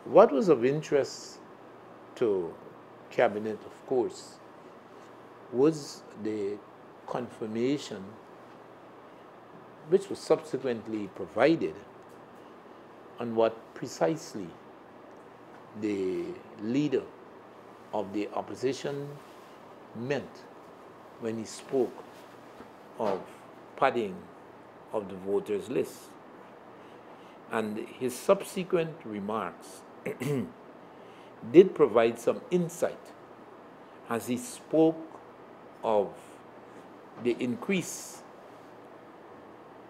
What was of interest to Cabinet, of course, was the confirmation which was subsequently provided on what precisely the leader of the opposition meant when he spoke of padding of the voters' list. And his subsequent remarks did provide some insight as he spoke of the increase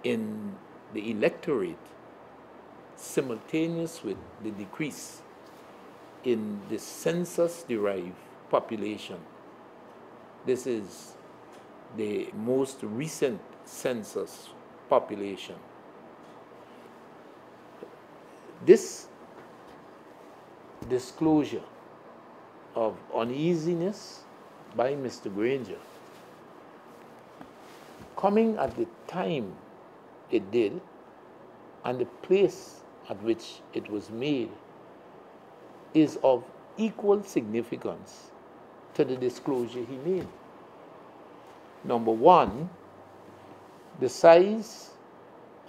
in the electorate simultaneous with the decrease in the census-derived population. This is the most recent census population. This disclosure of uneasiness by Mr. Granger, coming at the time it did and the place at which it was made, is of equal significance to the disclosure he made. Number one, the size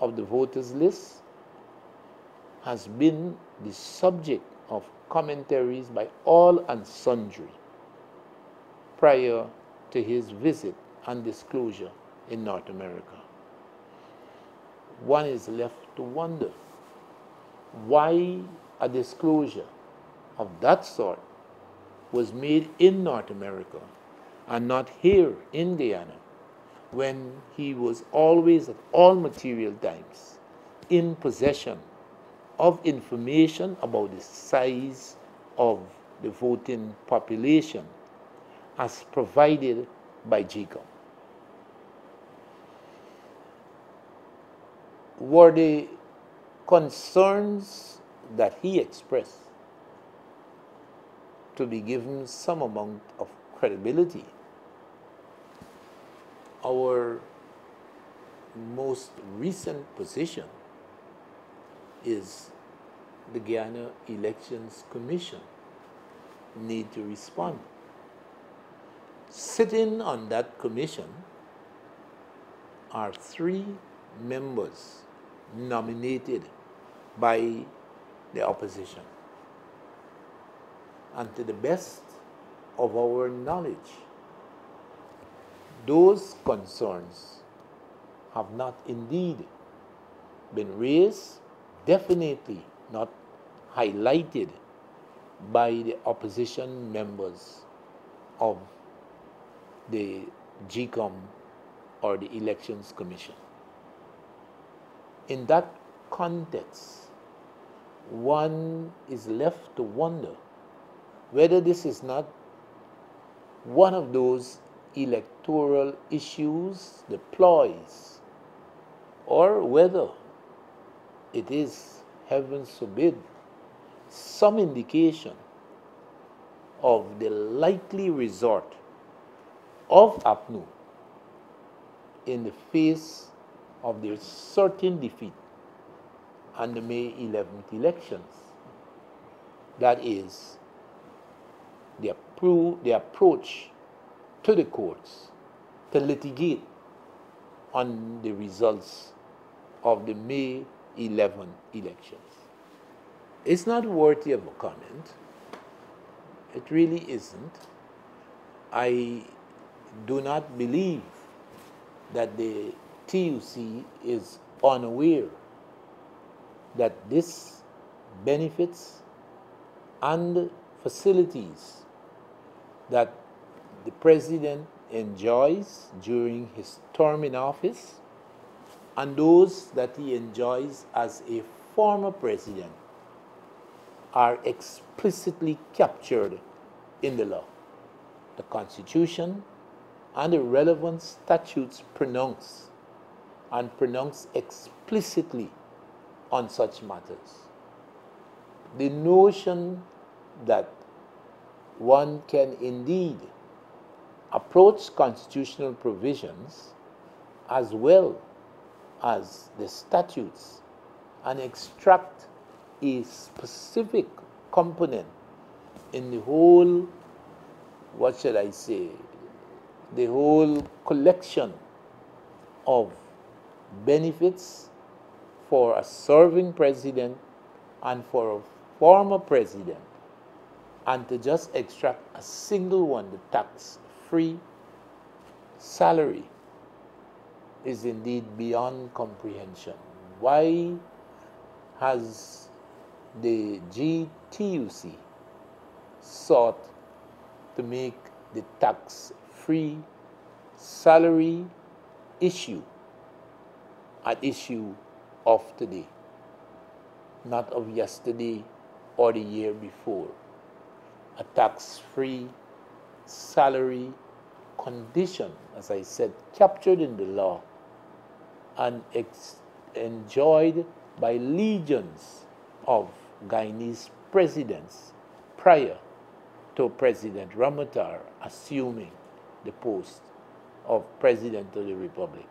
of the voters' list has been the subject of commentaries by all and sundry prior to his visit and disclosure in North America. One is left to wonder why a disclosure of that sort was made in North America and not here in Guyana, when he was always at all material times in possession of information about the size of the voting population as provided by GCOM. Were the concerns that he expressed to be given some amount of credibility, our most recent position is the Guyana Elections Commission need to respond. Sitting on that commission are 3 members nominated by the opposition. And to the best of our knowledge, those concerns have not indeed been raised, definitely not highlighted by the opposition members of the GCOM or the Elections Commission. In that context, one is left to wonder whether this is not one of those electoral issues, the ploys, or whether it is, heaven forbid, some indication of the likely resort of APNU in the face of their certain defeat on the May 11th elections. That is, the approach to the courts to litigate on the results of the May 11 elections. It's not worthy of a comment. It really isn't. I do not believe that the TUC is unaware that this benefits and facilities that the president enjoys during his term in office and those that he enjoys as a former president are explicitly captured in the law. The Constitution and the relevant statutes pronounce explicitly on such matters. The notion that one can indeed approach constitutional provisions as well as the statutes and extract a specific component in the whole, what should I say, the whole collection of benefits for a serving president and for a former president, and to just extract a single one, the tax-free salary, is indeed beyond comprehension. Why has the GTUC sought to make the tax-free salary issue an issue of today, not of yesterday or the year before? A tax-free salary condition, as I said, captured in the law and enjoyed by legions of Guyanese presidents prior to President Ramotar assuming the post of President of the Republic.